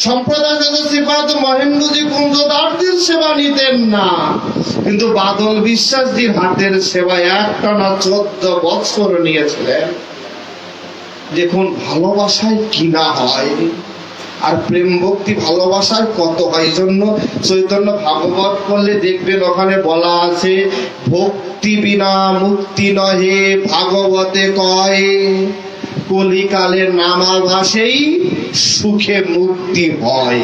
সম্প্রদায় শ্রীপাদ মহেন্দ্রজি কুঞ্জদারজির সেবা নিতেন না, কিন্তু বাদল বিশ্বাসজির হাতের সেবা একটানা 14 বছর নিয়েছিলেন। দেখুন ভালোবাসায় কি না হয়, আর প্রেম ভক্তি ভালোবাসার কত হয়। জন্য চৈতন্য ভাগবত পড়লে দেখবেন ওখানে বলা আছে, ভক্তি বিনা মুক্তি নহে ভাগবতে কয়, কলিকালের নামাভাসেই সুখে মুক্তি হয়।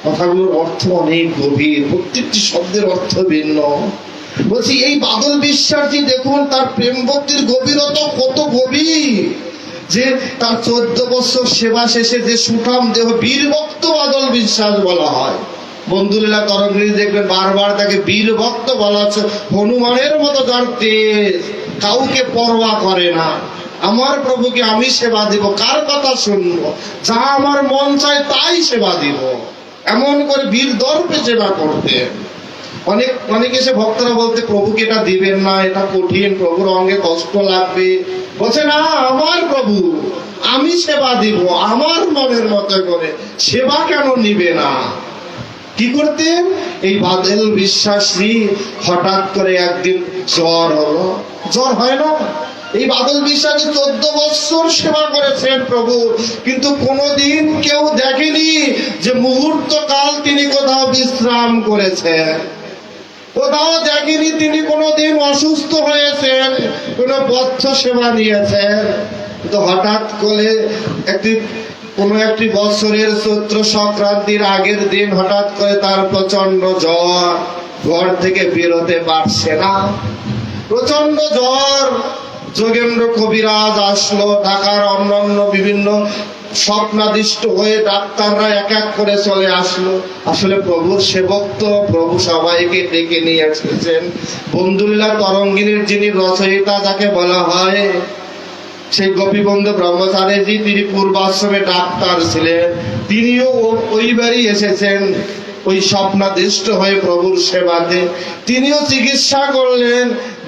কথাগুলোর অর্থ অনেক গভীর, প্রত্যেকটি শব্দের অর্থ ভিন্ন। বলছি এই বাদল বিশ্বাসী দেখুন তার প্রেম ভক্তির গভীরতা কত গভীর, যে তার 14 বছর সেবা শেষে যে সুঠাম দেহ বীর ভক্ত বাদল বিশ্বাস বলা হয়। বন্ধুলীলা তরঙ্গিনী দেখবেন বারবার তাকে বীর ভক্ত বলা হচ্ছে। হনুমানের মতো যার তেজ, কাউকে পরোয়া করে না। আমার প্রভুকে আমি সেবা দিব, কার কথা শুনবো, যা আমার মন চায় তাই সেবা দিব, এমন করে বীর দর্পে সেবা করতে। অনেক এসে ভক্তরা বলতে প্রভুকে এটা দিবেন না, এটা কঠিন, প্রভুর অঙ্গে কষ্ট লাগবে। বলছে না, আমার প্রভু, আমি সেবা দিব আমার মনের মতো করে, সেবা কেন নিবে না? কি করতেন? এই বাদল বিশ্বাসী হঠাৎ করে একদিন জ্বর হলো। জ্বর হয় না? এই বাদল বিশ্বাসী 14 বছর সেবা করেছেন প্রভু, কিন্তু কোনোদিন কেউ দেখেনি যে মুহূর্ত কাল তিনি কোথাও বিশ্রাম করেছেন, কোথাও দেখেনি তিনি কোনোদিন অসুস্থ হয়েছেন, কোনো পথ্য সেবা নিয়েছেন। তো হঠাৎ করে কোন একটি বছরের চৈত্র সংক্রান্তির আগের দিন হঠাৎ করে তার প্রচন্ড জ্বর, ঘর থেকে বেরোতে পারছে না, প্রচন্ড জ্বর। যোগেন্দ্র কবিরাজ আসলো, ঢাকার অন্যান্য বিভিন্ন স্বপ্নাদিষ্ট হয়ে ডাক্তাররা এক এক করে চলে আসলো। আসলে প্রভুর সেবক তো, প্রভু সবাইকে ডেকে নিয়ে এসেছেন। বন্ধুলীলা তরঙ্গিনীর যিনি রচয়িতা, যাকে বলা হয় সেই গোপীবন্ধু ব্রহ্মচারীজি, তিনি পূর্বাশ্রমে ডাক্তার ছিলেন, তিনিও ওইবারই এসেছেন ওই স্বপ্নাদিষ্ট হয়ে প্রভুর সেবাতে। তিনিও চিকিৎসা করলেন,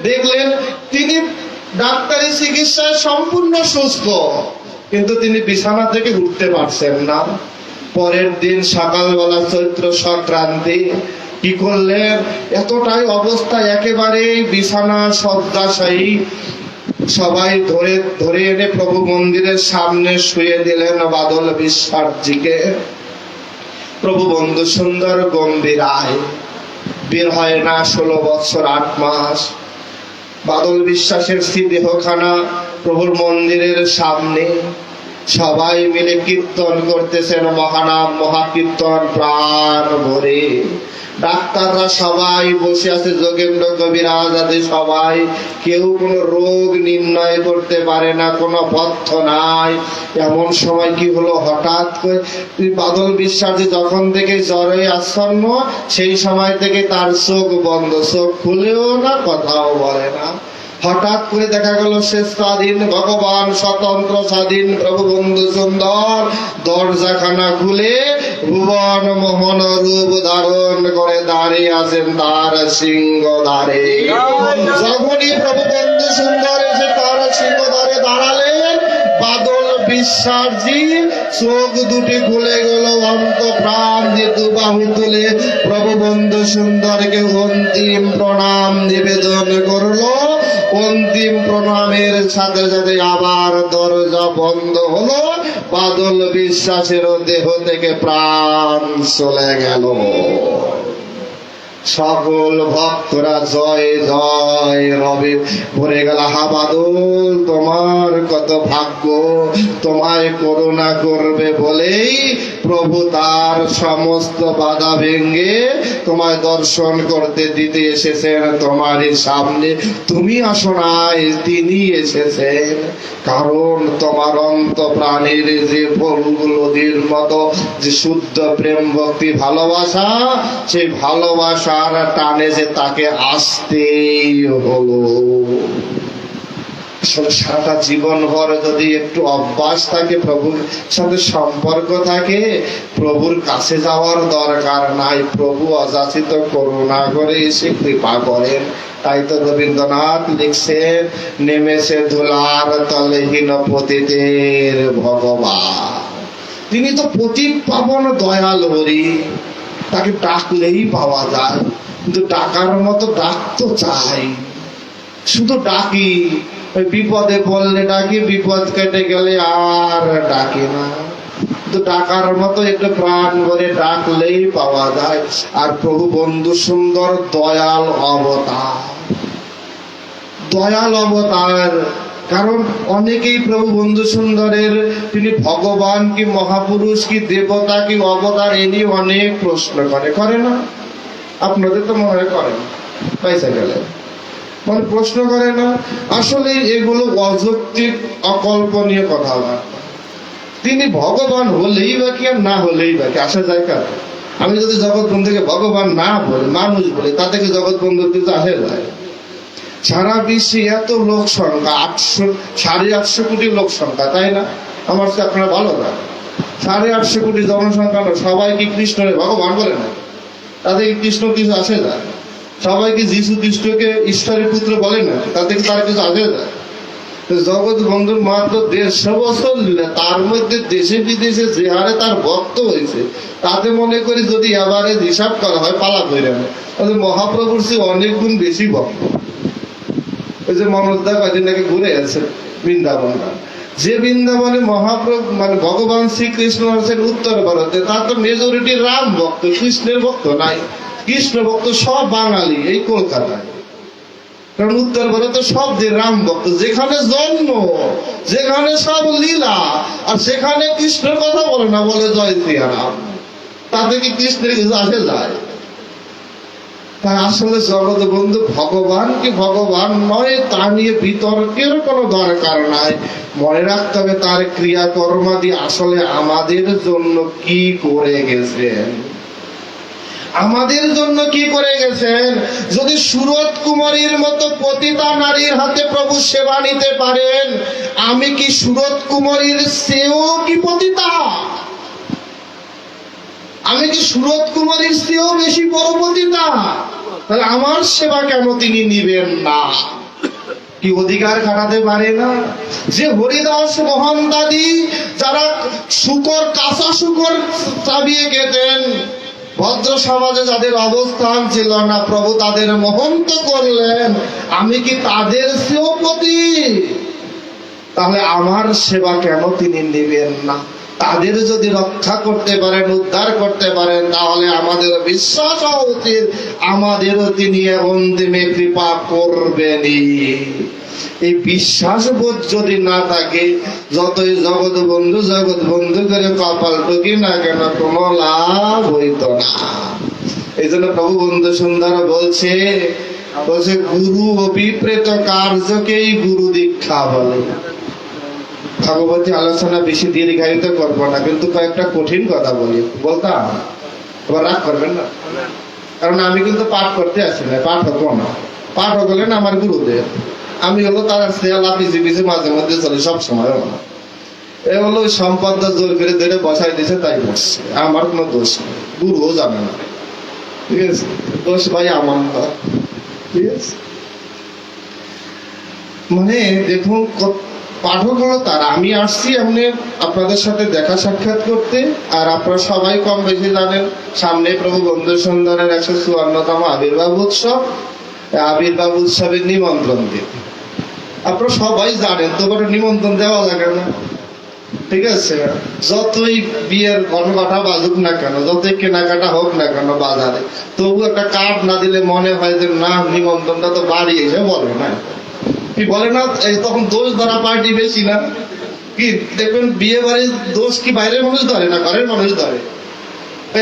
দেখলেন তিনি ডাক্তারি চিকিৎসায় সম্পূর্ণ সুস্থ, কিন্তু তিনি বিছানা থেকে উঠতে পারছেন না। পরের দিন সকালবেলা চৈত্র সংক্রান্তি, কি করলেন? এতটাই অবস্থা একেবারে বিছানা শয্যাশায়ী, সবাই ধরে এনে প্রভু মন্দিরের সামনে শুয়ে দিলেন বাদল বিশ্বাসজিকে। প্রভু বন্ধু সুন্দর গম্ভীরায় বের হয় না 16 বছর 8 মাস। বাদল বিশ্বাসের দেহখানা প্রভুর মন্দিরের সামনে, সবাই মিলে কীর্তন করতেছেন, মহানাম মহাকীর্তন প্রাণ ভরে। ডাক্তাররা সবাই বসে আছে, যোগেন্দ্র কবিরাজ আদি সবাই, কেউ কোনো রোগ নির্ণয় করতে পারে না, কোনো পথ্য নাই। এমন সময় কি হলো, হঠাৎ করে বাদল বিশ্বাসী যখন থেকে জ্বরে আচ্ছন্ন, সেই সময় থেকে তার চোখ বন্ধ, চোখ খুলেও না, কথাও বলে না। হঠাৎ করে দেখা গেল সে স্বাধীন ভগবান, স্বতন্ত্র স্বাধীন প্রভু বন্ধু সুন্দর দরজাখানা খুলে ভুবন মোহন রূপ ধারণ করে দাঁড়িয়ে আছেন তার সিংহ দ্বারে। যখনই প্রভু বন্ধু সুন্দর এসে তার সিংহ দ্বারে দাঁড়ালেন, বাদল বিশ্বাসজি চোখ দুটি খুলে গেল, অন্ত প্রাণ দিয়ে দুবাহু তুলে প্রভু বন্ধু সুন্দরকে অন্তিম প্রণাম নিবেদন করলো। অন্তিম প্রণামের সাথে সাথে আবার দরজা বন্ধ হলো, বাদল বিশ্বাসের দেহ থেকে প্রাণ চলে গেল। সকল ভক্তরা জয় জয় রবে ভরে গেল। হা বাদল, তোমার কত ভাগ্য, তোমায় করুণা করবে বলেই প্রভু তার সমস্ত বাধা ভেঙে তোমায় দর্শন করতে দিতে এসেছেন তোমারই সামনে। তুমি আসো নাই, তিনি এসেছেন। কারণ তোমার অন্ত প্রাণের যে নদীর মতো যে শুদ্ধ প্রেম ভক্তি ভালোবাসা, সেই ভালোবাসার টানে যে তাকে আসতেই হলো। আসলে সারাটা জীবন ভর যদি একটু অভ্যাস থাকে, প্রভুর সাথে সম্পর্ক থাকে, প্রভুর কাছে যাওয়ার দরকার নাই। প্রভু অযাচিত করুণা করে এসে কৃপা করেন। তাই তো রবীন্দ্রনাথ লিখছেন, নেমেছে ধুলার তলে হীন পতিতের ভগবান। তিনি তো পতিত পাবন দয়াল হরি, তাকে ডাকলেই পাওয়া যায়, কিন্তু ডাকার মতো ডাক তো চাই। শুধু ডাকি, ওই বিপদে পড়লে ডাকি, বিপদ কেটে গেলে আর ডাকি না। কিন্তু ডাকার মতো একটু প্রাণ ভরে ডাকলেই পাওয়া যায়। আর প্রভু বন্ধু সুন্দর দয়াল অবতার, দয়াল অবতার। কারণ অনেকেই প্রভু বন্ধু সুন্দরের তিনি ভগবান কি মহাপুরুষ কি দেবতা কি অবতার এ নিয়ে অনেক প্রশ্ন করে না? আপনাদের তো মনে হয় করে না, পয়সা গেলে মানে প্রশ্ন করে না। আসলে এগুলো অযৌক্তিক অকল্পনীয় কথাবার্তা। তিনি ভগবান হলেই বা কি আর না হলেই বা কি, আসা যায় কার? আমি যদি জগৎ বন্ধুকে ভগবান না বলে মানুষ বলে, তাতে কি জগৎ বন্ধুর কিছু আসে যায়? সারা বিশ্বে এত লোক সংখ্যা, 850 কোটি লোক সংখ্যা, তাই না? আমার সাথে আপনারা ভালো না, 850 কোটি জনসংখ্যা, সবাই কি কৃষ্ণরে ভগবান বলে না? তাতে কি কৃষ্ণ কিছু আসে যায়? সবাই কি যীশু খ্রিস্টকে ঈশ্বরের পুত্র বলে না? তাতে কি তার কিছু আসে যায়? জগৎ বন্ধুর মাত্র 150 বছর, তার মধ্যে দেশে বিদেশে যে হারে তার ভক্ত হয়েছে, তাতে মনে করি যদি এভারেজ হিসাব করা হয় পালা করে না, তাহলে মহাপ্রভুর চেয়ে অনেক গুণ বেশি ভক্ত। ওই যে মনোজদা কদিন আগে ঘুরে আছে বৃন্দাবনটা, যে বৃন্দাবনে মহাপ্রভু মানে ভগবান শ্রীকৃষ্ণ আছেন উত্তর ভারতে, তার তো মেজরিটি রাম ভক্ত, কৃষ্ণের ভক্ত নাই। কৃষ্ণ ভক্ত সব বাঙালি এই কলকাতায়, কারণ উত্তর ভারতে সব যে রাম ভক্ত, যেখানে জন্ম, যেখানে সব লীলা, আর সেখানে কৃষ্ণের কথা বলে না, বলে জয় শ্রীরাম। তাতে কি কৃষ্ণের কিছু আসে যায়? তাই আসলে জগৎ বন্ধু ভগবান কি ভগবান নয় তা নিয়ে বিতর্কের কোনো দরকার নাই। মনে রাখতে হবে তার ক্রিয়াকর্মাদি আসলে আমাদের জন্য কি করে গেছেন, আমাদের জন্য কি করে গেছেন। যদি সুরত কুমারীর মতো পতিতা নারীর হাতে প্রভু সেবা নিতে পারেন, আমি কি সুরত কুমারীর চেয়েও কি পতিতা? আমি কি সুরত কুমারীর চেয়েও বেশি বড় পতিতা? তাহলে আমার সেবা কেন তিনি নিবেন না? কি অধিকার খাটাতে পারে না? যে হরিদাস মোহনদাদি যারা শুকর, কাঁচা শুকর চাবিয়ে খেতেন, ভদ্র সমাজে যাদের অবস্থান ছিল না, প্রভু তাদের মহন্ত করলেন, আমি কি তাদের চেয়েও পতিত? তাহলে আমার সেবা কেন তিনি নিবেন না? তাদের যদি রক্ষা করতে পারেন, উদ্ধার করতে পারেন, তাহলে আমাদের বিশ্বাস হওয়া উচিত আমাদেরও তিনি অন্তিমে কৃপা করবেনই। এই বিশ্বাস বোধ যদি না থাকে, যতই জগৎ বন্ধু করে কপাল টুকি না কেন, কোনো লাভ হইত না। এই জন্য প্রভু বন্ধু সুন্দর বলছে গুরু অভিপ্রেত কার্যকেই গুরু দীক্ষা বলে। ভগবতী আলোচনা বেশি দীর্ঘায়িত করবো না, কিন্তু কয়েকটা কঠিন কথা বলি, বলতাম, আবার রাগ করবেন না। কারণ আমি কিন্তু পাঠ করতে আসি না, পাঠ হবো না। পাঠ হলেন আমার গুরুদেব, আমি হলো তার সেলা পিছিয়ে পিছিয়ে মাঝে মধ্যে চলে, সব সময় হলো না। এ হলো ওই সম্পদটা জোর করে ধরে বসাই দিয়েছে, তাই বসছে, আমার কোনো দোষ নেই, গুরুও জানে না। ঠিক আছে, দোষ ভাই আমার না। ঠিক আছে, মানে দেখুন পাঠক হলো তার, আমি আসছি এমনি আপনাদের সাথে দেখা সাক্ষাৎ করতে। আর আপনারা সবাই কম বেশি জানেন, সামনে প্রভু বন্ধু সুন্দরের 154তম আবির্ভাব উৎসব। আবির্ভাব উৎসবের নিমন্ত্রণ দিতে আপনারা সবাই জানেন, তো কোনো নিমন্ত্রণ দেওয়া লাগে না। ঠিক আছে, যতই বিয়ের ঘটঘটা বাজুক না কেন, যতই কেনাকাটা হোক না কেন বাজারে, তবু একটা কার্ড না দিলে মনে হয় যে না, নিমন্ত্রণটা তো বাড়ি এসে বলে না, কি বলে না, তখন দোষ ধরা পার্টি বেশি না। কি দেখবেন বিয়ে বাড়ির দোষ কি বাইরের মানুষ ধরে না ঘরের মানুষ ধরে?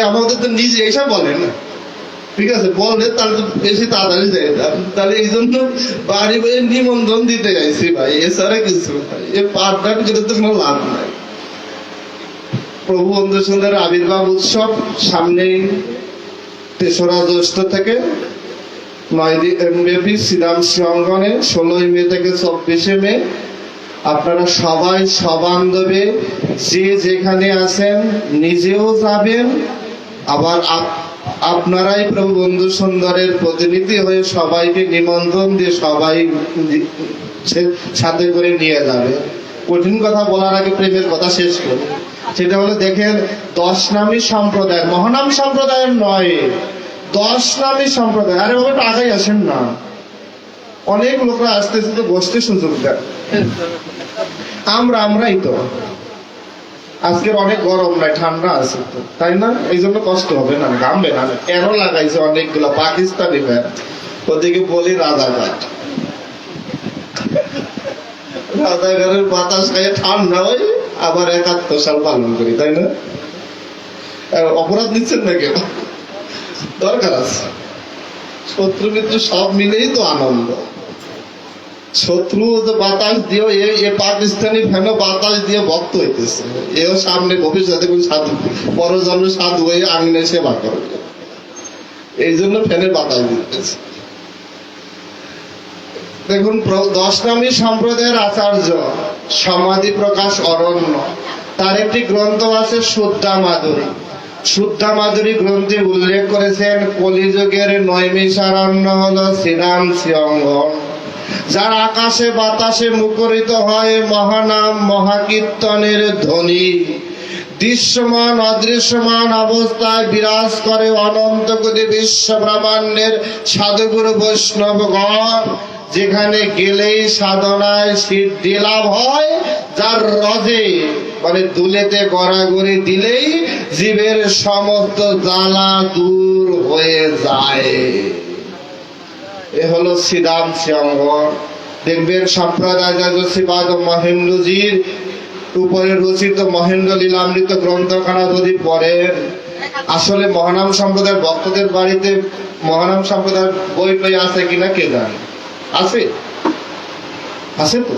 আমাদের তো নিজে এসব বলে না। ঠিক আছে, বললে তাহলে বেশি তাড়াতাড়ি যাই। তাহলে এই জন্য বাড়ি বাড়ি নিমন্ত্রণ দিতে যাইছি ভাই, এছাড়া কিছু ভাই এ পাঠদান করে তো কোনো লাভ নাই। প্রভু বন্ধু সুন্দর আবির্ভাব উৎসব সামনেই, 3রা জ্যৈষ্ঠ থেকে 9 দিন ব্যাপী শ্রীরাম শ্রীঅঙ্গনে, 16 মে থেকে 24 মে। আপনারা সবাই সবান্ধবে যে যেখানে আছেন নিজেও যাবেন, আবার আপনারাই প্রভু বন্ধু সুন্দরের প্রতিনিধি হয়ে সবাইকে নিমন্ত্রণ দিয়ে সবাই সাথে করে নিয়ে যাবে। কঠিন কথা বলার আগে প্রেমের কথা শেষ করি। সেটা হলো দেখেন 10 নামী সম্প্রদায়, মহানাম সম্প্রদায়ের নয়, 10 নামী সম্প্রদায়। আরে বাবা আগাই আসেন না, অনেক লোকরা আসতেছে তো বসতে সুযোগ দেন। আমরাই তো আজকের অনেক গরম নাই, ঠান্ডা আছে তো, তাই না? এই জন্য কষ্ট হবে না, ঘামবে না। এরও লাগাইছে অনেকগুলো পাকিস্তানি ব্যাট, ওদিকে বলি রাজাঘাট, রাজাঘাটের বাতাস খাই ঠান্ডা হয়, আবার 71 সাল পালন করি, তাই না? অপরাধ নিচ্ছেন না কেন? দরকার আছে। শত্রু মিত্র সব মিলেই তো আনন্দ। শত্রু বাতাস দিয়েও এ পাকিস্তানি ফ্যানও বাতাস দিয়ে ভক্ত হইতেছে, এও সামনে ভবিষ্যতে কোন সাধু, পরজন্মে সাধু হয়ে আঙিনে সেবা করবে, এই জন্য ফ্যানের বাতাস দিতেছে। দেখুন 10 নামী সম্প্রদায়ের আচার্য সমাধি প্রকাশ অরণ্য, তার একটি গ্রন্থ আছে শুদ্ধা মাধুরী। শুদ্ধা মাধুরী গ্রন্থে উল্লেখ করেছেন কলিযুগের নৈমিষারণ্য হলো শ্রীরাম শ্রীঅঙ্গন, যার আকাশে বাতাসে মুখরিত হয় মহানাম মহাকীর্তনের ধ্বনি, দৃশ্যমান অদৃশ্যমান অবস্থায় বিরাজ করে অনন্ত কোটি বিশ্ব ব্রহ্মাণ্ডের সাধুগুরু বৈষ্ণবগণ, যেখানে গেলেই সাধনায় সিদ্ধি লাভ হয়, যার রজে মানে দুলেতে গড়াগড়ি দিলেই জীবের সমস্ত জ্বালা দূর হয়ে যায়। এ হলো শ্রীরাম শ্রীঅঙ্গন। দেখবেন সম্প্রদায় শ্রীপাদ মহেন্দ্রজির উপরে রচিত মহেন্দ্র লীলামৃত গ্রন্থখানা যদি পড়েন, আসলে মহানাম সম্প্রদায়ের ভক্তদের বাড়িতে মহানাম সম্প্রদায়ের বই টই আছে কিনা কে জানে? আছে, আছে তো।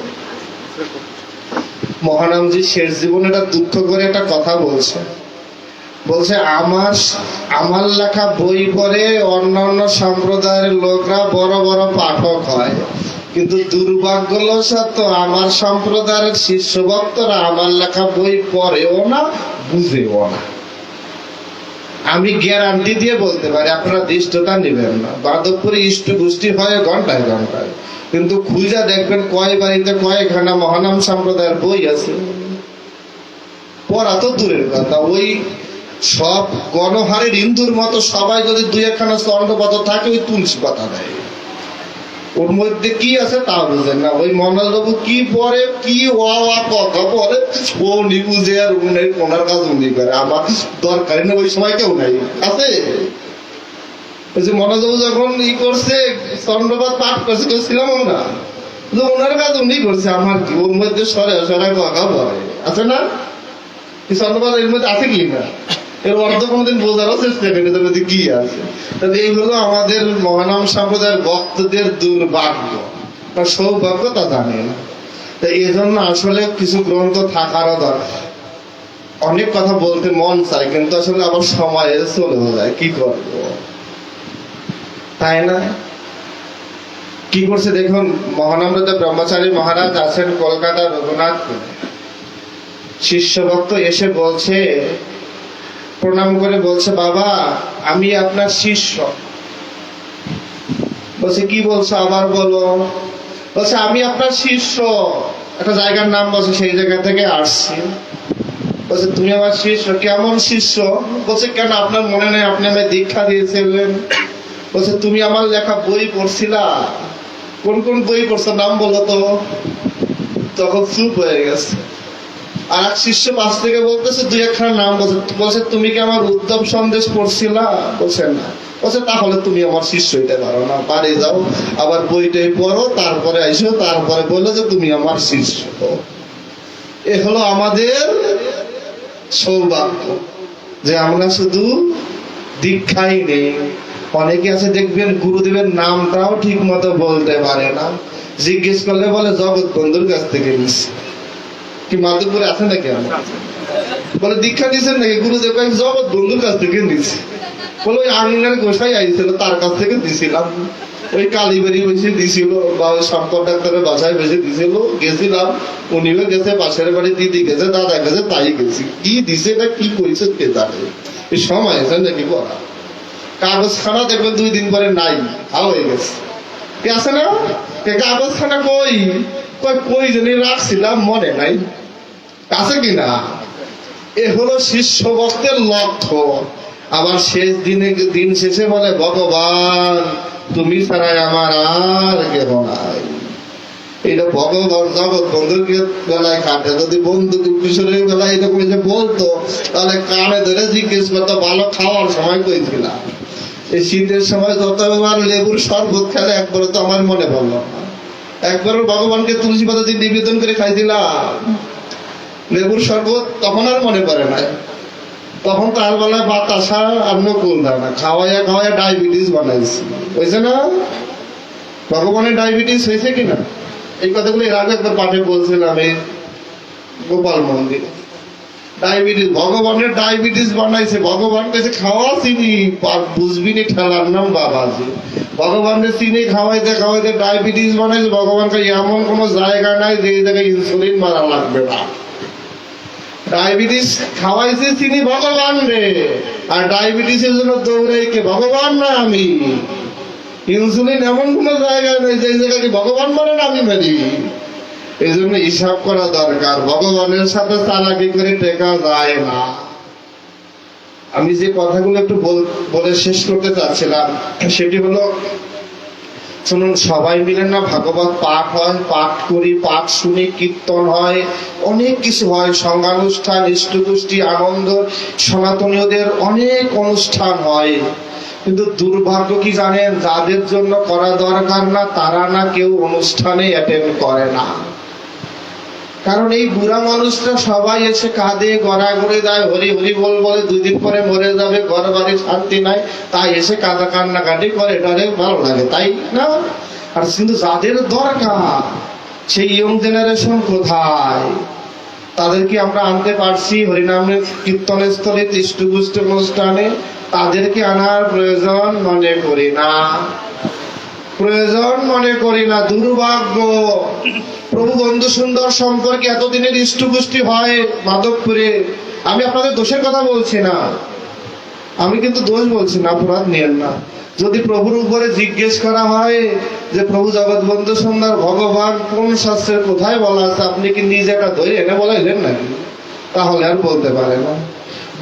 মহানামজি শেষ জীবনে একটা দুঃখ করে একটা কথা বলছে, বলছে আমার লেখা বই পড়ে অন্যান্য সম্প্রদায়ের লোকরা বড় বড় পাঠক হয়, কিন্তু দুর্ভাগ্যবশত আমার সম্প্রদায়ের শিষ্য ভক্তরা আমার লেখা বই পড়েও না, বুঝেও না। আমি গ্যারান্টি দিয়ে বলতে পারি, আপনারা দৃষ্টতা নেবেন না, বাদকপুরে ইষ্ট গোষ্ঠী হয় ঘন্টায় ঘন্টায়, কিন্তু খুঁজা দেখবেন কয় বাড়িতে কয়খানা মহানাম সম্প্রদায়ের বই আছে। পড়া তো দূরের কথা, ওই সব গণহারের হিন্দুর মতো সবাই যদি 2-1খানা চন্দ্রপত্র থাকে, ওই তুলসী পাতা দেয়, ওর মধ্যে কি আছে তা বুঝেন না। ওই মনোজবাবু কি পড়ে, কি কথা পড়ে, ও নিবুঝে আর ওনার কাজ উনি করে, আমার দরকারি না, ওই সময় কেউ নাই আছে। ওই যে মনোজবাবু যখন করছে চন্দ্রপাত পাঠ করছে, ছিলাম আমরা, ওনার কাজ উনি করছে, আমার কি ওর মধ্যে সরে কথা পড়ে আছে না? চন্দ্রপাত এর মধ্যে আছে কি না, এর অর্থ কোনদিন বোঝারও চেষ্টা করি তবে কি আছে। এই হলো আমাদের মহানাম সম্প্রদায়ের ভক্তদের দুর্ভাগ্য বা সৌভাগ্য, তা জানে না। এই জন্য আসলে কিছু গ্রন্থ থাকারও দরকার। অনেক কথা বলতে মন চায়, কিন্তু আসলে আবার সময়ে চলে যায়, কি করব, তাই না? কি করছে দেখুন, মহানন্দ ব্রহ্মচারী মহারাজ আছেন কলকাতা রঘুনাথপুরে, শিষ্য ভক্ত এসে বলছে, প্রণাম করে বলছে, বাবা আমি আপনার শিষ্য। বলছে কি বলছো, আবার বলো। বলছে আমি আপনার শিষ্য, একটা জায়গার নাম বলছে, সেই জায়গা থেকে আসছি। বলছে তুমি আমার শিষ্য? কেমন শিষ্য? বলছে কেন আপনার মনে নেই আপনি আমায় দীক্ষা দিয়েছিলেন? বলছে তুমি আমার লেখা বই পড়ছিলা? কোন কোন বই পড়ছো নাম বলো তো। তখন চুপ হয়ে গেছে। আর এক শিষ্য পাশ থেকে বলতেছে 2-1খানা নাম বলছে তুমি কি আমার উদ্যম সন্দেশ পড়ছিলা? বলছে না। বলছে তাহলে তুমি আমার শিষ্য হইতে পারো না, বাড়ি যাও আবার বইটাই পড়ো, তারপরে আইসো, তারপরে বললো যে তুমি আমার শিষ্য। এ হলো আমাদের সৌভাগ্য যে আমরা শুধু দীক্ষাই নেই। অনেকে আছে দেখবেন গুরুদেবের নামটাও ঠিক মতো বলতে পারে না, জিজ্ঞেস করলে বলে জগৎ বন্ধুর কাছ থেকে নিচ্ছে। কি মাধবপুরে আছে নাকি? বলে দীক্ষা দিচ্ছেন নাকি? গুরুদেব জগৎ বন্ধুর কাছ থেকে নিচ্ছে। বলে ওই আঙিনার গোসাই আইছিল, তার কাছ থেকে দিছিলাম, ওই কালীবাড়ি বসে দিছিল, বা ওই শঙ্কর ডাক্তারের বাসায় বসে দিছিল, গেছিলাম, উনিও গেছে, পাশের বাড়ি দিদি গেছে, দাদা গেছে, তাই গেছি। কি দিছে না কি করেছে কে জানে, এই সময় আছে নাকি বলা। কাগজখানা দেখবেন 2 দিন পরে নাই, হয়ে গেছে। কে আছে না কাগজখানা? কই কই কই জানি রাখছিলাম, মনে নাই, আছে কিনা? এ হলো শিষ্য ভক্তের লক্ষ্য। আবার শেষ দিন শেষে বলে, ভগবান তুমি ছাড়াই আমার আর কেহ নাই। এটা ভগবান জগৎ বন্ধুর বেলায় কাটে। যদি বন্ধু কিশোরের বেলায় এরকম যে বলতো, তাহলে কানে ধরে জিজ্ঞেস করতো, ভালো খাওয়ার সময় কইছিলাম। এই শীতের সময় যতবার লেবুর শরবত খেলে একবার তো আমার মনে পড়লো না। একবার ভগবানকে তুলসী পাতা দিয়ে নিবেদন করে খাইছিলাম লেবুর শরবত, তখন আর মনে পড়ে না। তখন তার বেলায় বাতাসা আর নকুল দানা খাওয়াইয়া খাওয়াইয়া ডায়াবেটিস বানাইছি, হয়েছে না? ভগবানের ডায়াবেটিস হয়েছে কিনা? এই কথাগুলো এর আগে একবার পাঠে বলছিলাম এই গোপাল মন্দিরে। ডায়াবেটিস, ভগবানের ডায়াবেটিস বানাইছে। ভগবান কাছে খাওয়া চিনি বুঝবি নি, ঠেলার নাম বাবাজি। ভগবানের চিনি খাওয়াইতে খাওয়াইতে ডায়াবেটিস বানাইছে। ভগবানকে এমন কোন জায়গা নাই যে জায়গায় ইনসুলিন মারা লাগবে না। ডায়াবেটিস খাওয়াইছে চিনি ভগবান রে, আর ডায়াবেটিসের জন্য দৌড়াই কে? ভগবান না আমি। ইনসুলিন এমন কোন জায়গায় নেই যে জায়গায় ভগবান মারে না আমি মারি। এই জন্য হিসাব করা দরকার। ভগবানের সাথে চালাকি করে টেকা যায় না। আমি যে কথাগুলো একটু বলে শেষ করতে চাচ্ছিলাম সেটি হলো, শুনুন, সবাই মিলে না ভাগবত পাঠ হয়, পাঠ করি, পাঠ শুনি, কীর্তন হয়, অনেক কিছু হয়, সংঘানুষ্ঠান, ইষ্টগোষ্ঠী, আনন্দ, সনাতনীয়দের অনেক অনুষ্ঠান হয়। কিন্তু দুর্ভাগ্য কি জানেন, যাদের জন্য করা দরকার না তারা না কেউ অনুষ্ঠানে অ্যাটেন্ড করে না। কারণ এই বুড়া মানুষরা সবাই এসে কাঁদে, গড়াগড়ি দেয়, হরি হরি বল বলে, 2 দিন পরে মরে যাবে, ঘর বাড়ি শান্তি নাই, তাই এসে কাঁদা কান্নাকাটি করে, এটারে ভালো লাগে, তাই না? আর কিন্তু যাদের দরকার সেই ইয়ং জেনারেশন কোথায়? তাদেরকে আমরা আনতে পারছি হরিনামের কীর্তন স্থলে, ইষ্টগোষ্ঠী অনুষ্ঠানে? তাদেরকে আনার প্রয়োজন মনে করি না, প্রয়োজন মনে করি না। দুর্ভাগ্য। প্রভু বন্ধু সুন্দর সম্পর্কে এতদিনের ইষ্টগোষ্ঠী হয় মাধবপুরে। আমি আপনাদের দোষের কথা বলছি না, আমি কিন্তু দোষ বলছি না, অপরাধ নিয়েন না। যদি প্রভুর উপরে জিজ্ঞেস করা হয় যে প্রভু জগৎ বন্ধু সুন্দর ভগবান কোন শাস্ত্রের কোথায় বলা আছে, আপনি কি নিজে একটা ধরে এনে বলাইলেন নাকি? তাহলে আর বলতে পারে না।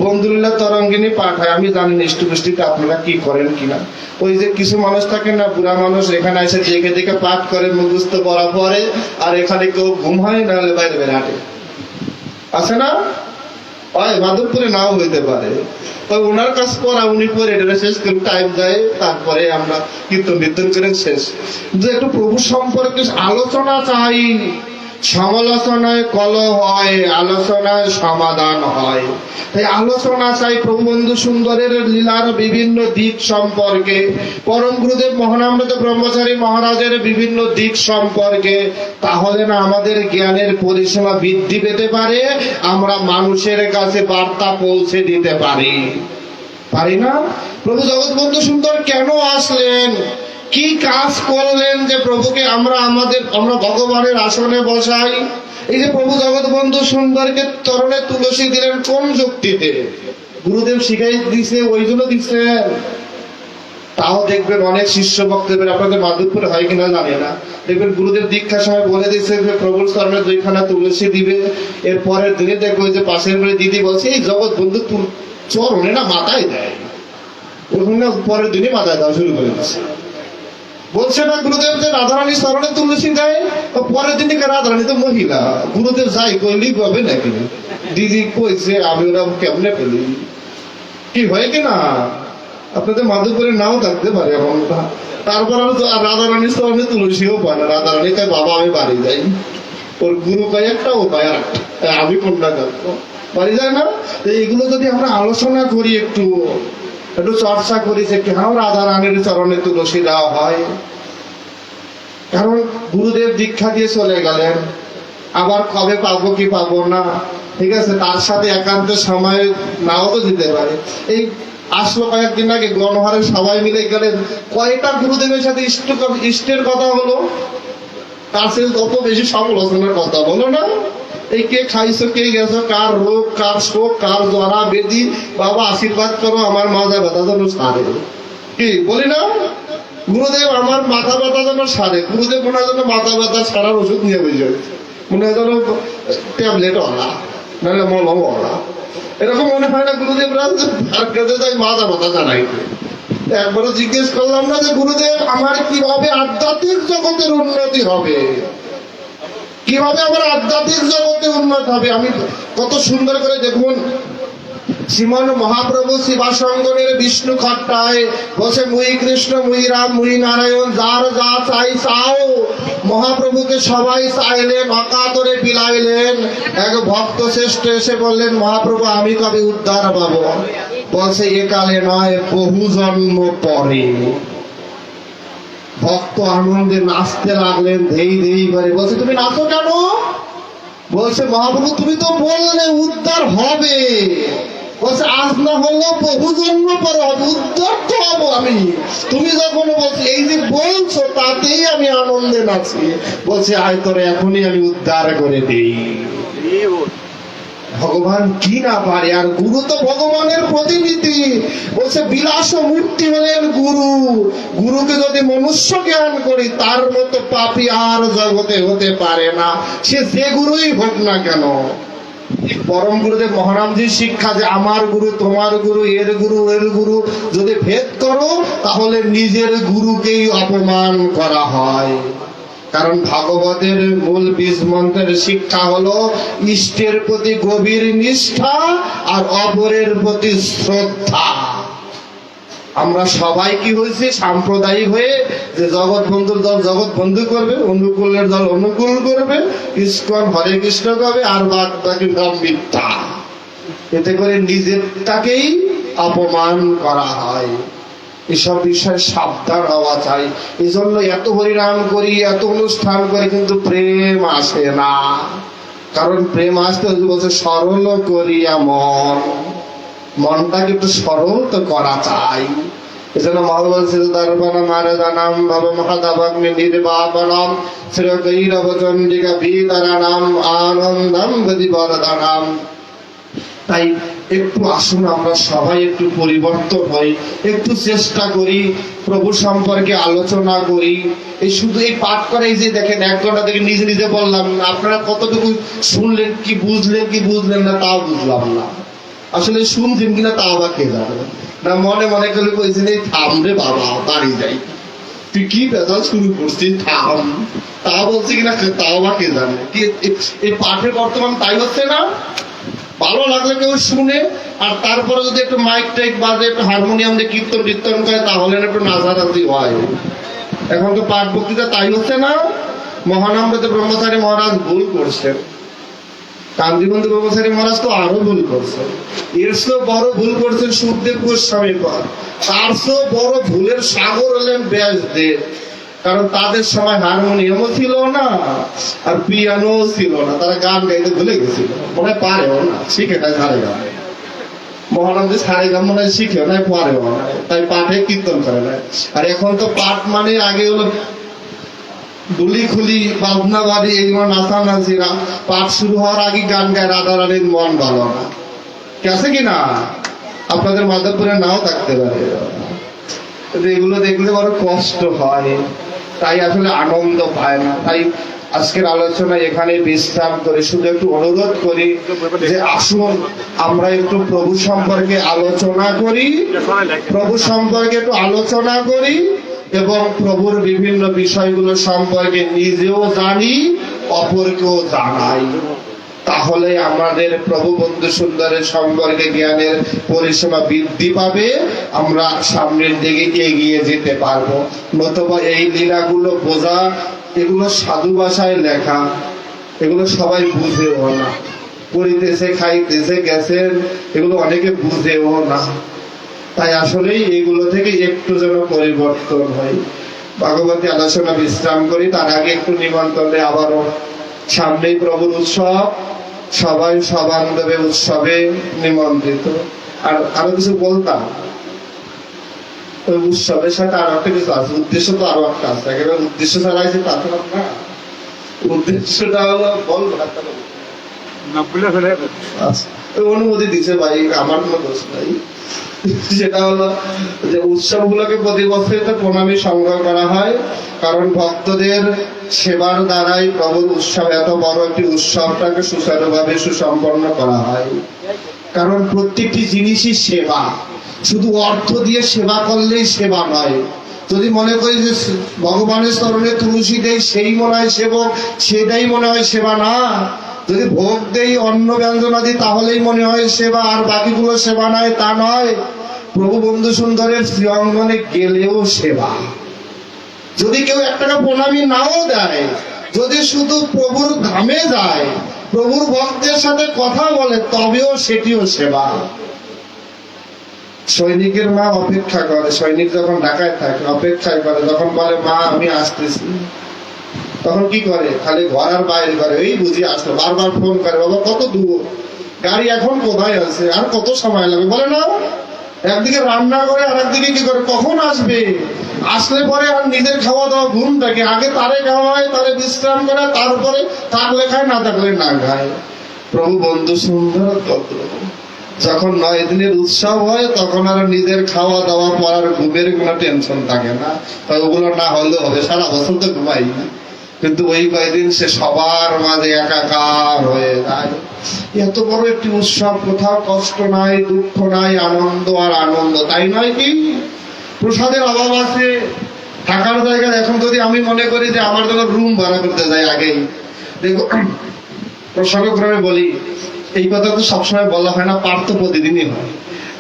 বন্ধুলীলা তরঙ্গিনী পাঠ হয়, আমি জানি না ইষ্টগোষ্ঠীতে আপনারা কি করেন কিনা। ওই যে কিছু মানুষ থাকে না, বুড়া মানুষ, এখানে এসে দেখে দেখে পাঠ করে, মুখস্থ করা পরে, আর এখানে কেউ ঘুম হয়, নাহলে বাইরে বের হাঁটে, আছে না? মাধবপুরে নাও হইতে পারে। তবে ওনার কাজ করা, উনি পরে এটা শেষ করে টাইম যায়, তারপরে আমরা কীর্তন কীর্তন করে শেষ। যে একটু প্রভু সম্পর্কে আলোচনা চাই। সমালোচনায় কলহ হয়, আলোচনায় সমাধান হয়। তাই আলোচনা চাই প্রভু বন্ধু সুন্দরের লীলার বিভিন্ন দিক সম্পর্কে, পরম গুরুদেব মহানামৃত ব্রহ্মচারী মহারাজের বিভিন্ন দিক সম্পর্কে। তাহলে না আমাদের জ্ঞানের পরিসীমা বৃদ্ধি পেতে পারে, আমরা মানুষের কাছে বার্তা পৌঁছে দিতে পারি, পারি না? প্রভু জগৎবন্ধু সুন্দর কেন আসলেন, কি কাজ করলেন যে প্রভুকে আমরা ভগবানের আসনে বসাই? এই যে প্রভু জগৎবন্ধু সুন্দরকে চরণে তুলসী দিলেন কোন যুক্তিতে? গুরুদেব শিখাই দিছে, ওই জন্য দিচ্ছেন। তাও দেখবেন অনেক শিষ্য বক্তব্যের, আপনাদের মাধবপুরে হয় কিনা জানি না, দেখবেন গুরুদেব দীক্ষার সময় বলে দিচ্ছে যে প্রভুর চরণে 2খানা তুলসী দিবে। এর পরের দিনে দেখবো যে পাশের বাড়ি দিদি বলছে এই জগৎবন্ধু চরণে না মাথায় দেয়, ওখানে পরের দিনে মাথায় দেওয়া শুরু করে দিচ্ছে। বলছে না গুরুদেব যে রাধারানী চরণে তুলসী দেয়, পরের দিন থেকে রাধারানী তো মহিলা, গুরুদেব যাই কইলি পাবে নাকি? দিদি কইছে, আমি ওরা কেমনে পেলি? কি হয় কিনা? আপনাদের মাধবপুরে নাও থাকতে পারে এমনটা। তারপর আমি রাধারানী চরণে তুলসীও পায় না। রাধারানী কয় বাবা আমি বাড়ি যাই, ওর গুরু কয় একটা, ও কয় একটা, আমি কোনটা থাকবো, বাড়ি যায় না? এইগুলো যদি আমরা আলোচনা করি, একটু চর্চা করি যে কেন রাধারানীর চরণে তুলসী দেওয়া হয়। কারণ গুরুদেব দীক্ষা দিয়ে চলে গেলেন, আবার কবে পাবো কি পাবো না, ঠিক আছে, তার সাথে একান্ত সময় নাও তো দিতে পারে। এই আসলো কয়েকদিন আগে গণহারে সবাই মিলে গেলেন, কয়টা গুরুদেবের সাথে ইষ্টের কথা হলো, তার সাথে তত বেশি সমালোচনার কথা বলো না। এই কে খাইছো, কে গেছো, কার রোগ, কার শোক, কার জরা বেদি, বাবা আশীর্বাদ করো আমার মাজা ব্যথা যেন সারে, কি বলি না? গুরুদেব আমার মাথা ব্যথা যেন সারে। গুরুদেব মনে হয় যেন মাথা ব্যথা সারার ওষুধ নিয়ে বুঝে, মনে হয় যেন ট্যাবলেট ওলা, নাহলে মলম ওরা। এরকম মনে হয় না গুরুদেব তার কাছে যাই মাথা ব্যথা জানাই। একবারও জিজ্ঞেস করলাম না যে গুরুদেব আমার কিভাবে আধ্যাত্মিক জগতের উন্নতি হবে, কিভাবে আমার আধ্যাত্মিক জগতে উন্নতি হবে। আমি কত সুন্দর করে দেখুন শ্রীমন মহাপ্রভু শিবাসঙ্গনের বিষ্ণু খট্টায় বসে মুই কৃষ্ণ মুই রাম মুই নারায়ণ যার যা চাই চাও। মহাপ্রভুকে সবাই চাইলেন, অকাতরে বিলাইলেন। এক ভক্ত শ্রেষ্ঠ এসে বললেন মহাপ্রভু আমি কবে উদ্ধার পাবো? বলছে একালে নয় বহু জন্ম পরে। ভক্ত আনন্দে নাচতে লাগলেন ধেই ধেই করে। বলছে তুমি নাচো কেন? বলছে মহাপ্রভু তুমি তো বললে উদ্ধার হবে। বলছে আজ না হলো বহু জন্ম পরে হবে, উদ্ধার তো হবো আমি। তুমি যখন বলছো এই যে বলছো তাতেই আমি আনন্দে নাচি। বলছে আয় তোরে এখনই আমি উদ্ধার করে দিই। ভগবান কি না পারে, আর গুরু তো ভগবানের প্রতিনিধি। বলছে বিলাস মূর্তি হলেন গুরু। গুরুকে যদি মনুষ্য জ্ঞান করি তার মতো পাপী আর জগতে হতে পারে না, সে যে গুরুই হোক না কেন। পরম গুরুদেব মহারামজির শিক্ষা যে আমার গুরু তোমার গুরু এর গুরু এর গুরু যদি ভেদ করো তাহলে নিজের গুরুকেই অপমান করা হয়। কারণ ভাগবতের মূল বীজ মন্ত্রের শিক্ষা হলো ইষ্টের প্রতি গভীর নিষ্ঠা আর অপরের প্রতি শ্রদ্ধা। আমরা সবাই কি হয়েছে সাম্প্রদায়িক হয়ে যে জগৎ বন্ধুর দল জগৎ বন্ধু করবে, অনুকূলের দল অনুকূল করবে, ইস্কন হরে কৃষ্ণ করবে, আর বাদ বাকি সব মিথ্যা। এতে করে নিজেরটাকেই অপমান করা হয়। এসব বিষয়ে সাবধান হওয়া চাই। এই জন্য এত হরিনাম করি, এত অনুষ্ঠান করি, কিন্তু প্রেম আসে না। কারণ প্রেম আসতে বলছে সরল করিয়া মনটাকে একটু সরল তো করা চাই। এজন্য মহাবলসিত দর্পণ মারদানাম ভব মহাদাভাগ্নি নির্বাপনম শ্রীকৈরব চণ্ডিকা বিতরণম আনন্দম গদিবরদানাম। তাই একটু আসুন আমরা সবাই একটু পরিবর্তন হই, একটু চেষ্টা করি, প্রভু সম্পর্কে আলোচনা করি। এই শুধু এই পাঠ করে এই যে দেখেন 1 ঘন্টা থেকে নিজে নিজে বললাম, আপনারা কতটুকু শুনলেন, কি বুঝলেন না তাও বুঝলাম না। আসলে শুনছেন কিনা তাও বা কে জানে না। মনে মনে করে কইছেন এই থাম রে বাবা বাড়ি যাই, তুই কি বেজাল শুরু করছিস থাম, তা বলছে কিনা তাও বা কে জানে। কি এই পাঠের বর্তমান তাই হচ্ছে না? ভালো লাগলে কেউ শুনে, আর তারপরে যদি একটু মাইক টাইক বাজে, একটু হারমোনিয়াম দিয়ে কীর্তন করে তাহলে একটু নাচানাচি হয়। এখন তো পাঠ বক্তৃতা তাই হচ্ছে না। মহানামব্রত ব্রহ্মচারী মহারাজ ভুল করছেন, কান্তিবন্ধু ব্রহ্মচারী মহারাজ তো আরো ভুল করছেন। এর চেয়েও বড় ভুল করছেন সুখদেব গোস্বামী পর। তার চেয়েও বড় ভুলের সাগর হলেন ব্যাসদেব। কারণ তাদের সময় হারমোনিয়ামও ছিল না আর পিয়ানো ছিল না, তারা গান গাইতে ভুলে গেছিল, মনে হয় পারেও না, শিখে নাই সারে গান। মহানন্দী সারে গান মনে হয় শিখে নাই, পারেও না, তাই পাঠে কীর্তন করে না। আর এখন তো পাঠ মানে আগে হলো দুলি খুলি বাজনা বাড়ি এগুলো নাচানাচিরা। পাঠ শুরু হওয়ার আগে গান গায় রাধা রানীর মন ভালো না, আছে কিনা? আপনাদের মাধবপুরে নাও থাকতে পারে। এগুলো দেখলে বড় কষ্ট হয়, তাই আসলে আনন্দ পায় না। তাই আজকের আলোচনা এখানে বিশ্রাম করে শুধু একটু অনুরোধ করি যে আসুন আমরা একটু প্রভু সম্পর্কে আলোচনা করি, এবং প্রভুর বিভিন্ন বিষয়গুলো সম্পর্কে নিজেও জানি, অপরকেও জানাই। তাহলে আমাদের প্রভু বন্ধু সুন্দরের সম্পর্কে জ্ঞানের পরিসীমা বৃদ্ধি পাবে, আমরা সামনের দিকে এগিয়ে যেতে পারবো। নতুবা এই লীলাগুলো বোঝা, এগুলো সাধু ভাষায় লেখা, এগুলো সবাই বুঝেও না। করিতেছে খাইতেছে গেছেন, এগুলো অনেকে বুঝেও না। তাই আসলেই এগুলো থেকে একটু যেন পরিবর্তন হয়। ভগবতী আলোচনা বিশ্রাম করি, তার আগে একটু নিমন্ত্রণে আবারও সামনেই প্রভুর উৎসব, সবাই সবান্ধবে উৎসবে নিমন্ত্রিত। আর আরো কিছু বলতাম, ওই উৎসবের সাথে আরো একটা কিছু আছে, উদ্দেশ্য তো আরো একটা আছে। একেবারে উদ্দেশ্য ছাড়া আছে তা তো না। উদ্দেশ্যটা হলো বলবো আচ্ছা, ওই অনুমতি দিছে ভাই, আমার কোনো দোষ নাই। যেটা হলো যে উৎসবগুলোকে প্রতি বছর প্রণামী সংগ্রহ করা হয়, কারণ ভক্তদের সেবার দ্বারাই প্রভুর উৎসব, এত বড় একটি উৎসবটাকে সুচারুভাবে সুসম্পন্ন করা হয়। কারণ প্রত্যেকটি জিনিসই সেবা, শুধু অর্থ দিয়ে সেবা করলেই সেবা নয়। যদি মনে করি যে ভগবানের চরণে তুলসী দেই সেই মনে হয় সেবক, সেটাই মনে হয় সেবা না। যদি ভোগ দেই, অন্ন ব্যঞ্জনা দিই, তাহলেই মনে হয় সেবা, আর বাকিগুলো সেবা নয় তা নয়। প্রভু বন্ধু সুন্দরের শ্রীঅঙ্গনে গেলেও সেবা। যদি কেউ 1 টাকা প্রণামী নাও দেয়, যদি শুধু প্রভুর ধামে যায়, প্রভুর ভক্তের সাথে কথা বলে, তবেও সেটিও সেবা। সৈনিকের মা অপেক্ষা করে, সৈনিক যখন ঢাকায় থাকে অপেক্ষা করে, যখন বলে মা আমি আসতেছি, তখন কি করে? খালি ঘর আর বাইরে করে, এই বুঝি আসলো। বারবার ফোন করে, বাবা কত দূর, গাড়ি এখন কোথায় আছে, আর কত সময় লাগবে, বলে না। একদিকে রান্না করে আর একদিকে কি করে, কখন আসবে। আসলে পরে আর নিজের খাওয়া দাওয়া ঘুম থাকে, আগে তারে খাওয়ায়, তারে বিশ্রাম করে, তারপরে থাকলে খায়, না থাকলে না খায়। প্রভু বন্ধু সুন্দর তত্র যখন 9 দিনের উৎসব হয়, তখন আর নিজের খাওয়া দাওয়া পড়ার ঘুমের কোনো টেনশন থাকে না। তবে ওগুলো না হলেও হবে, সারা বছর তো ঘুমাই না, কিন্তু ওই কয়েকদিন সে সবার মাঝে একাকার হয়ে যায়। এত বড় একটি উৎসব, কোথাও কষ্ট নাই, দুঃখ নাই, আনন্দ আর আনন্দ, তাই নয় কি? প্রসাদের অভাব আছে, থাকার জায়গা। এখন যদি আমি মনে করি যে আমার জন্য রুম ভাড়া করতে যাই, আগেই দেখো প্রসঙ্গক্রমে বলি, এই কথা তো সবসময় বলা হয় না, পার তো প্রতিদিনই হয়।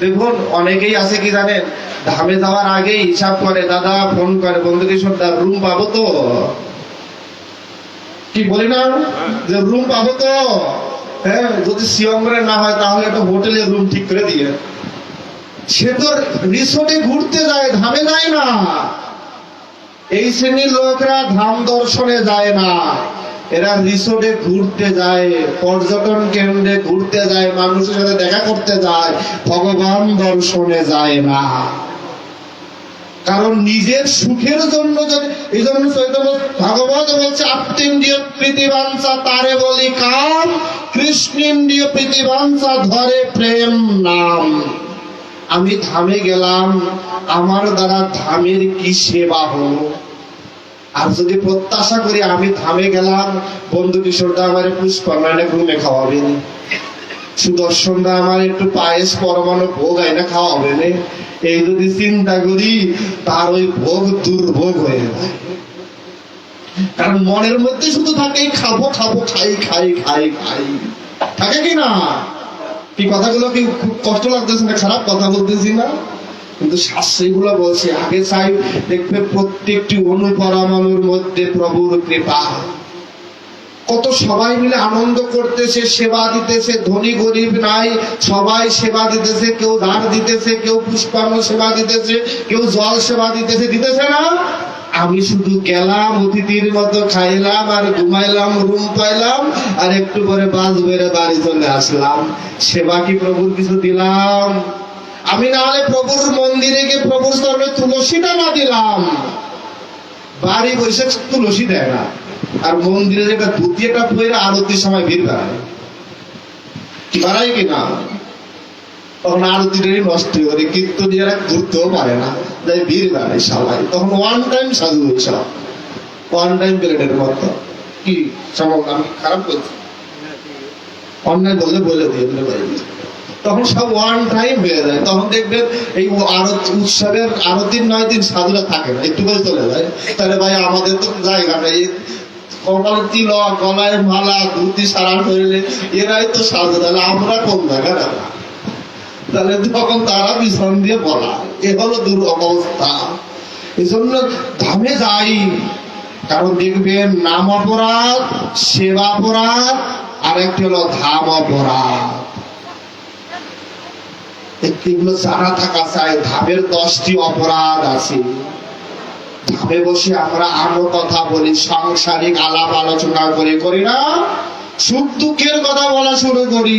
দেখুন অনেকেই আছে কি জানেন, ধামে যাওয়ার আগেই হিসাব করে, দাদা ফোন করে, বন্ধু কিশোর দা রুম পাবো তো, কি বলি না যে রুম পাবো তো। হ্যাঁ, যদি শ্রীঅঙ্গরে না হয় তাহলে একটা হোটেলে রুম ঠিক করে দিয়ে। সে তো রিসোর্টে ঘুরতে যায়, ধামে যায় না। এই শ্রেণীর লোকরা ধাম দর্শনে যায় না, এরা রিসোর্টে ঘুরতে যায়, পর্যটন কেন্দ্রে ঘুরতে যায়, মানুষের সাথে দেখা করতে যায়, ভগবান দর্শনে যায় না। কারণ নিজের সুখের জন্য যদি, এই জন্য চৈতন্য ভাগবত বলছে আত্মেন্দ্রিয় প্রীতিবাঞ্ছা তারে বলি কাম, কৃষ্ণেন্দ্রিয় প্রীতিবাঞ্ছা ধরে প্রেম নাম। আমি ধামে গেলাম, আমার দ্বারা ধামের কি সেবা হলো? আর যদি প্রত্যাশা করি আমি ধামে গেলাম, বন্ধু কিশোরদা আমার পুষ্পায়নে ঘুমে খাওয়াবেন, সুদর্শনদা আমার একটু পায়েস পরমাণু ভোগ আইনা খাওয়াবেন, এই যদি চিন্তা করি, তার ওই ভোগ দুর্ভোগ হয়ে যায়। কারণ মনের মধ্যে শুধু থাকে খাবো খাবো, খাই খাই খাই খাই, থাকে কি না? কি কথাগুলো কি খুব কষ্ট লাগতেছে না? খারাপ কথা বলতেছি না, কিন্তু শাস্ত্রীগুলো বলছে আগে চাই দেখবে প্রত্যেকটি অনুপরমাণুর মধ্যে প্রভুর কৃপা। কত সবাই মিলে আনন্দ করতেছে, সেবা দিতেছে, ধনী গরিব নাই, সবাই সেবা দিতেছে, কেউ ধার দিতেছে, কেউ পুষ্পান্ন সেবা দিতেছে, কেউ জল সেবা দিতেছে, দিতেছে না? আমি শুধু গেলাম, অতিথির মতো খাইলাম আর ঘুমাইলাম, রুম পাইলাম, আর একটু পরে বাস বেড়ে বাড়ি চলে আসলাম। সেবা কি প্রভুর কিছু দিলাম? আমি না হলে প্রভুর মন্দিরে গিয়ে প্রভুর চরণে তুলসীটা না দিলাম, বাড়ি বসে তুলসী দেয় না, আর মন্দিরে যেটা ধুতিটা পরে আরতির সময় ভিড় বাড়ায়, কি বাড়ায় কিনা? তখন আরতিটাই নষ্ট করে, কীর্তনীরা ঘুরতেও পারে না, তাই ভিড় বাড়ায় সবাই। তখন ওয়ান টাইম সাধু উৎসব, ওয়ান টাইম প্লেটের মতো। কি সময় আমি খারাপ বলছি? অন্যায় বললে বলে দিয়ে তখন সব ওয়ান টাইম হয়ে যায়। তখন দেখবেন এই উৎসবের আরো 9 দিন সাধুরা থাকে না, একটু করে চলে যায়। তাহলে ভাই আমাদের তো জায়গা নেই, কপালে তিলক, গলায় মালা, ধুতি সারা শরীরে, এরাই তো সাধু, তাহলে আমরা কোন জায়গায়? তাহলে তখন তারা পিছন দিয়ে বলা, এ হলো দুরবস্থা। এই জন্য ধামে যাই, কারণ দেখবেন নাম অপরাধ, সেবা অপরাধ, আর একটি হলো ধাম অপরাধ। এগুলো জানা থাকা চাই। ধামের 10টি অপরাধ আছে। ধামে বসে আমরা আরো কথা বলি, সাংসারিক আলাপ আলোচনা করি না, সুখ দুঃখের কথা বলা শুরু করি।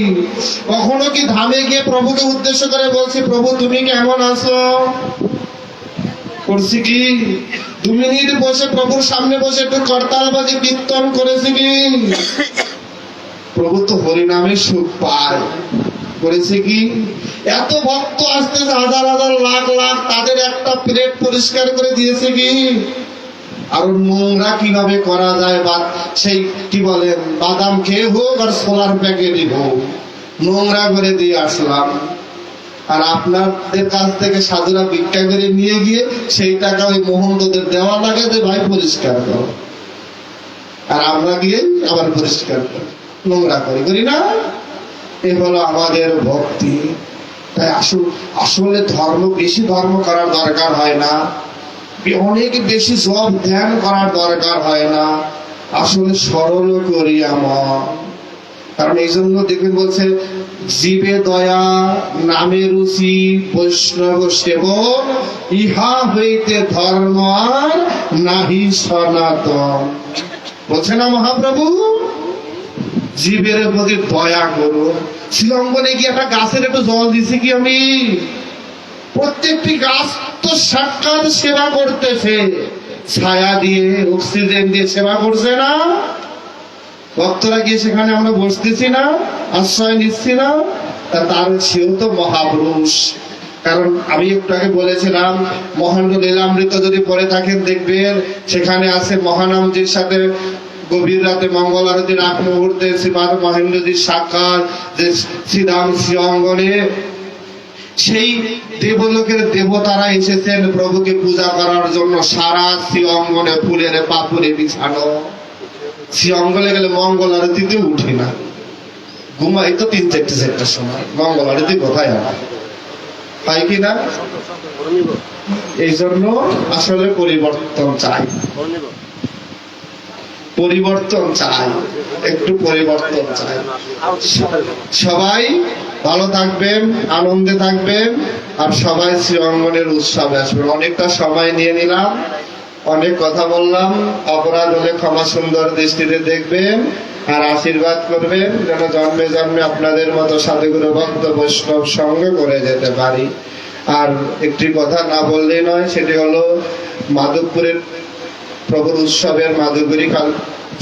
কখনো কি ধামে গিয়ে প্রভুকে উদ্দেশ্য করে বলছি, প্রভু তুমি কেমন আছো? করছি কি? 2 মিনিট বসে প্রভুর সামনে বসে একটু করতালবাজি কীর্তন করেছি কি? প্রভু তো হরিনামে সুখ পায়। করেছে কি, এত ভক্ত আসতেছে, হাজার হাজার লাখ লাখ, তাদের একটা প্লেট পরিষ্কার করে দিয়েছে কি। আর নোংরা কিভাবে করা যায়, বা সেই কি বলে বাদাম খেয়ে হোক আর সোলার প্যাকেটই হোক, নোংরা করে দিয়ে আসলাম। আর আপনাদের কাছ থেকে সাধুরা ভিক্ষা করে নিয়ে গিয়ে সেই টাকা ওই মোহনদের দেওয়া লাগে যে ভাই পরিষ্কার করো, আর আমরা গিয়ে আবার পরিষ্কার করি, নোংরা করি না। এ হলো আমাদের ভক্তি। তাই আসলে ধর্ম, বেশি ধর্ম করার দরকার হয় না, অনেক বেশি জপ ধ্যান করার দরকার হয় না, আসলে সরল করি আমার। কারণ এই জন্য দেখবেন বলছে, জীবে দয়া নামে রুচি বৈষ্ণব সেবন, ইহা হইতে ধর্ম আর নাহি সনাতন। বলছে না মহাপ্রভু, জীবের প্রতি দয়া করো। শ্রীঅঙ্গনে গিয়ে একটা গাছের একটু জল দিছি কি আমি? প্রত্যেকটি গাছ তো সাক্ষাৎ সেবা করতেছে, ছায়া দিয়ে অক্সিজেন দিয়ে সেবা করছে না? ভক্তরা গিয়ে সেখানে আমরা বসতেছি না, আশ্রয় নিচ্ছি না? তার সেও তো মহাপুরুষ। কারণ আমি একটু আগে বলেছিলাম, মহেন্দ্র লীলামৃত যদি পড়ে থাকেন দেখবেন সেখানে আছে মহানামজির সাথে গভীর রাতে মঙ্গল আরতির আগ মুহূর্তে শ্রীপাদ মহেন্দ্রজির সাক্ষাৎ, যে শ্রীধাম শ্রীঅঙ্গনে সেই দেবলোকের দেবতারা এসেছেন প্রভুকে পূজা করার জন্য। সারা শ্রীঅঙ্গনে ফুলের পাথরে বিছানো। শ্রীঅঙ্গনে গেলে মঙ্গল আরতিতে উঠি না, ঘুমাই তো 3-4টার সময়। মঙ্গল আরতি কোথায় হয় কিনা? এই জন্য আসলে পরিবর্তন চাই, পরিবর্তন চাই, একটু পরিবর্তন চাই। সবাই ভালো থাকবেন, আনন্দে থাকবেন, আর সবাই শ্রীঅঙ্গনের উৎসবে আসবেন। অনেকটা সময় নিয়ে নিলাম, অনেক কথা বললাম, অপরাধ হলে ক্ষমা সুন্দর দৃষ্টিতে দেখবেন আর আশীর্বাদ করবেন, যেন জন্মে জন্মে আপনাদের মতো সাধুগুরু ভক্ত বৈষ্ণব সঙ্গ করে যেতে পারি। আর একটি কথা না বললেই নয়, সেটি হলো মাধবপুরের প্রভুর উৎসবের মাধবপুরী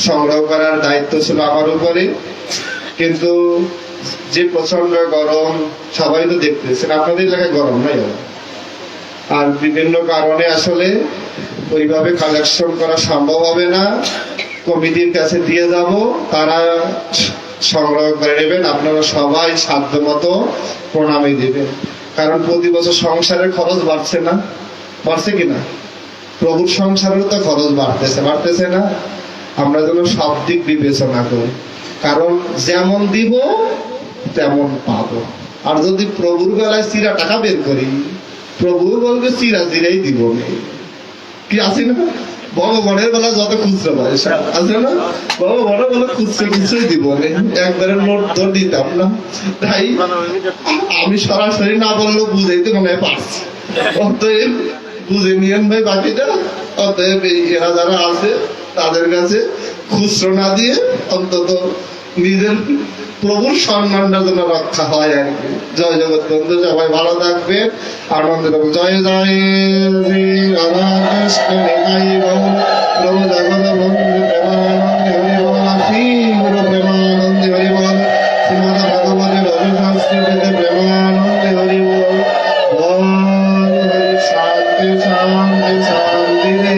সংগ্রহ করার দায়িত্ব ছিল আমার উপরে। কিন্তু যে প্রচন্ড গরম, সবাই তো দেখতেছেন, আপনাদের এলাকায় গরম নাই, আর বিভিন্ন কারণে আসলে ওইভাবে কালেকশন করা সম্ভব হবে না। কমিটির কাছে দিয়ে যাব, তারা সংগ্রহ করে নেবেন। আপনারা সবাই সাধ্য মতো প্রণামী দিবেন। কারণ প্রতি বছর সংসারের খরচ বাড়ছে না? বাড়ছে কিনা? প্রভুর সংসারের তো খরচ বাড়তেছে না? আমরা যেন সব দিক বিবেচনা করি, কারণ যেমন দিব তেমন পাবো। আর যদি প্রভুর বেলায় চিরা টাকা বের করি, প্রভু বলবে চিরাই দিব, কি আছে না? ভগবানের বেলা যত খুচরো পয়সা আছে না, ভগবানের বেলা খুচরোই দিব, একবারের নোট তো দিতাম না। তাই আমি সরাসরি না বললেও বুঝাইতে মনে হয় পারছি। অতএব বুঝে নিয়েন ভাই বাকিটা। অতএব এরা যারা আছে তাদের কাছে খুচরো না দিয়ে অন্তত নিজের প্রভুর সম্মানটা যেন রক্ষা হয় আর কি। জয় জগৎ বন্ধু, সবাই ভালো থাকবেন, আনন্দে থাকবেন। জয় জয় শ্রী রাধা কৃষ্ণ নিতাই গৌর প্রভু জগৎ বন্ধু প্রেমানন্দে হরি বল। শ্রী গুরু প্রেমানন্দে হরি বল। শ্রীমদ ভগবতী রবি সংস্কৃতিতে প্রেমানন্দে হরি বল। শান্তি শান্তি শান্তি রে,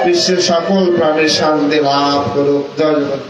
বিশ্বের সকল প্রাণের শান্তি লাভ করুক। জয় জগৎ।